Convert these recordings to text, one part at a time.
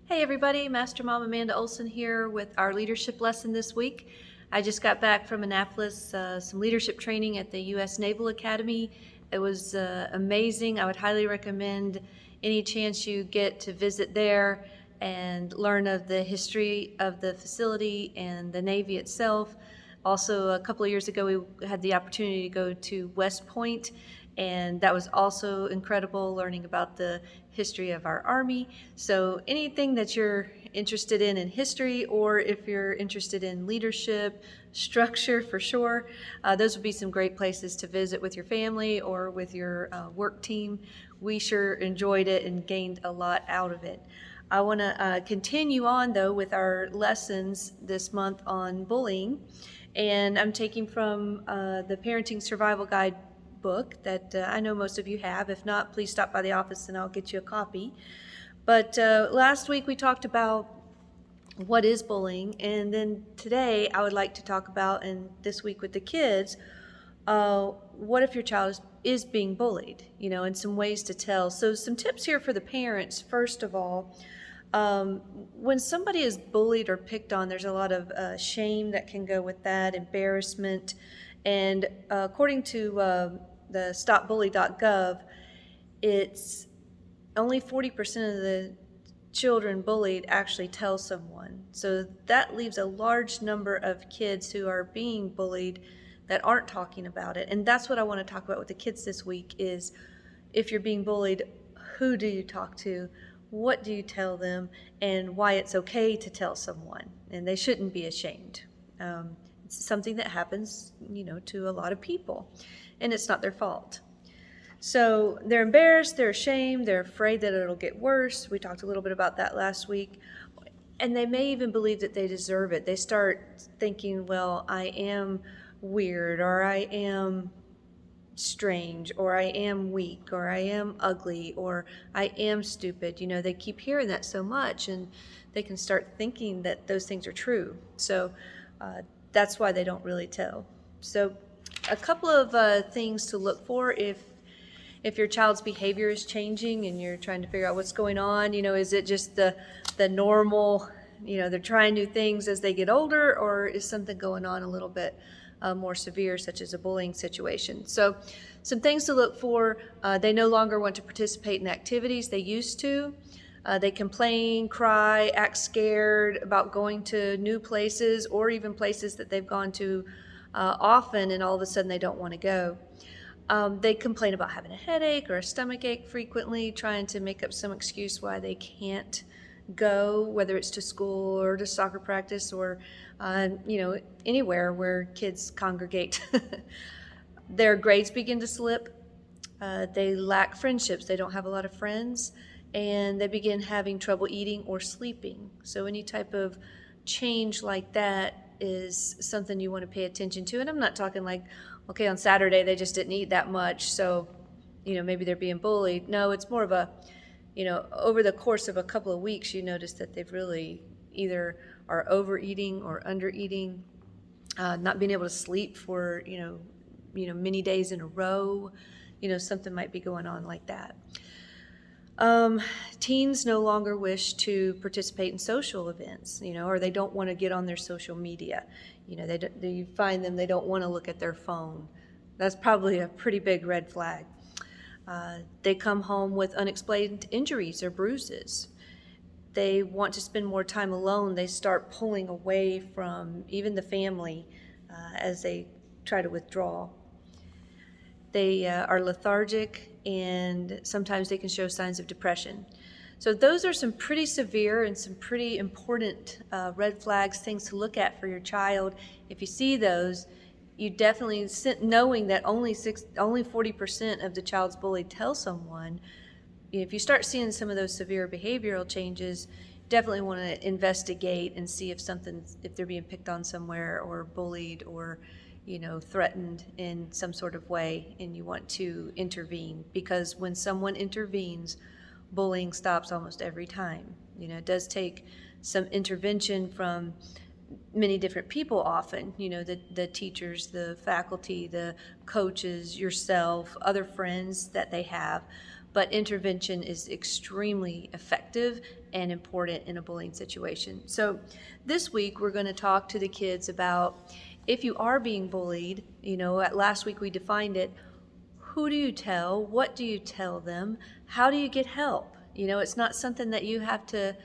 Hey everybody, Master Mom Amanda Olson here with our leadership lesson this week. I just got back from Annapolis, some leadership training at the U.S. Naval Academy. It was amazing. I would highly recommend any chance you get to visit there and learn of the history of the facility and the Navy itself. Also, a couple of years ago, we had the opportunity to go to West Point, and that was also incredible, learning about the history of our Army. So anything that you're interested in history, or if you're interested in leadership, structure for sure, those would be some great places to visit with your family or with your work team. We sure enjoyed it and gained a lot out of it. I want to continue on, though, with our lessons this month on bullying. And I'm taking from the Parenting Survival Guide book that I know most of you have. If not, please stop by the office and I'll get you a copy. But last week we talked about what is bullying, and then today I would like to talk about, and this week with the kids, what if your child is being bullied, and some ways to tell. So some tips here for the parents. First of all, when somebody is bullied or picked on, there's a lot of shame that can go with that, embarrassment. And according to the stopbully.gov, it's only 40% of the children bullied actually tell someone. So that leaves a large number of kids who are being bullied that aren't talking about it. And that's what I want to talk about with the kids this week is, if you're being bullied, who do you talk to? What do you tell them? And why it's okay to tell someone. And they shouldn't be ashamed. It's something that happens, to a lot of people, and it's not their fault. So they're embarrassed, they're ashamed, they're afraid that it'll get worse. We talked a little bit about that last week. And they may even believe that they deserve it. They start thinking, well, I am weird, or I am strange, or I am weak, or I am ugly, or I am stupid. They keep hearing that so much, and they can start thinking that those things are true. So that's why they don't really tell. So a couple of things to look for if your child's behavior is changing and you're trying to figure out what's going on. Is it just the normal, they're trying new things as they get older, or is something going on a little bit more severe, such as a bullying situation? So some things to look for: they no longer want to participate in activities they used to. They complain, cry, act scared about going to new places, or even places that they've gone to often, and all of a sudden they don't want to go. They complain about having a headache or a stomach ache frequently, trying to make up some excuse why they can't go, whether it's to school or to soccer practice or anywhere where kids congregate. Their grades begin to slip. They lack friendships. They don't have a lot of friends. And they begin having trouble eating or sleeping. So any type of change like that is something you want to pay attention to. And I'm not talking like, okay, on Saturday they just didn't eat that much, so maybe they're being bullied. No, it's more of a, over the course of a couple of weeks, you notice that they've really either are overeating or undereating, not being able to sleep for many days in a row. Something might be going on like that. Teens no longer wish to participate in social events, or they don't want to get on their social media. You find them, they don't want to look at their phone. That's probably a pretty big red flag. They come home with unexplained injuries or bruises. They want to spend more time alone. They start pulling away from even the family as they try to withdraw. They are lethargic, and sometimes they can show signs of depression. So those are some pretty severe and some pretty important red flags, things to look at for your child. If you see those, you definitely, knowing that only 40% of the child's bullied tell someone, if you start seeing some of those severe behavioral changes, definitely want to investigate and see if they're being picked on somewhere or bullied or threatened in some sort of way, and you want to intervene, because when someone intervenes, bullying stops almost every time. It does take some intervention from many different people often, the teachers, the faculty, the coaches, yourself, other friends that they have. but intervention is extremely effective and important in a bullying situation. So this week we're going to talk to the kids about if you are being bullied. Last week we defined it. Who do you tell? What do you tell them? How do you get help? It's not something that you have to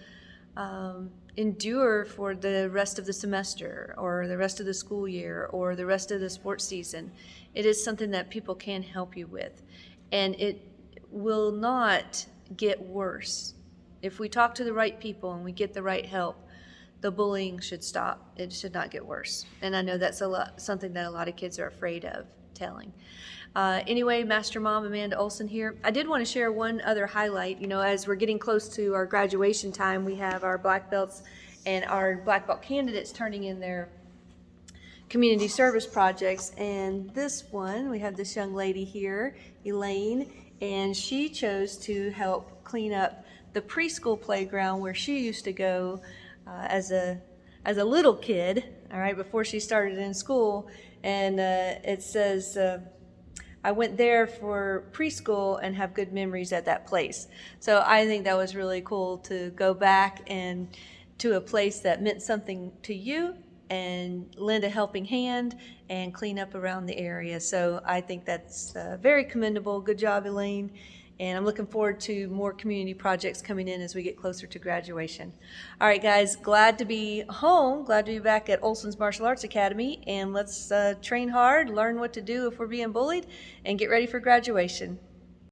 endure for the rest of the semester or the rest of the school year or the rest of the sports season. It is something that people can help you with, and it will not get worse. If we talk to the right people and we get the right help, the bullying should stop. It should not get worse. And I know that's something that a lot of kids are afraid of telling. Anyway, Master Mom Amanda Olson here. I did want to share one other highlight. As we're getting close to our graduation time, we have our black belts and our black belt candidates turning in their community service projects. And this one, we have this young lady here, Elaine, and she chose to help clean up the preschool playground where she used to go as a little kid, all right, before she started in school. And it says, I went there for preschool and have good memories at that place. So I think that was really cool to go back and to a place that meant something to you and lend a helping hand and clean up around the area. So I think that's very commendable. Good job, Elaine. And I'm looking forward to more community projects coming in as we get closer to graduation. All right, guys, glad to be home. Glad to be back at Olson's Martial Arts Academy. And let's train hard, learn what to do if we're being bullied, and get ready for graduation.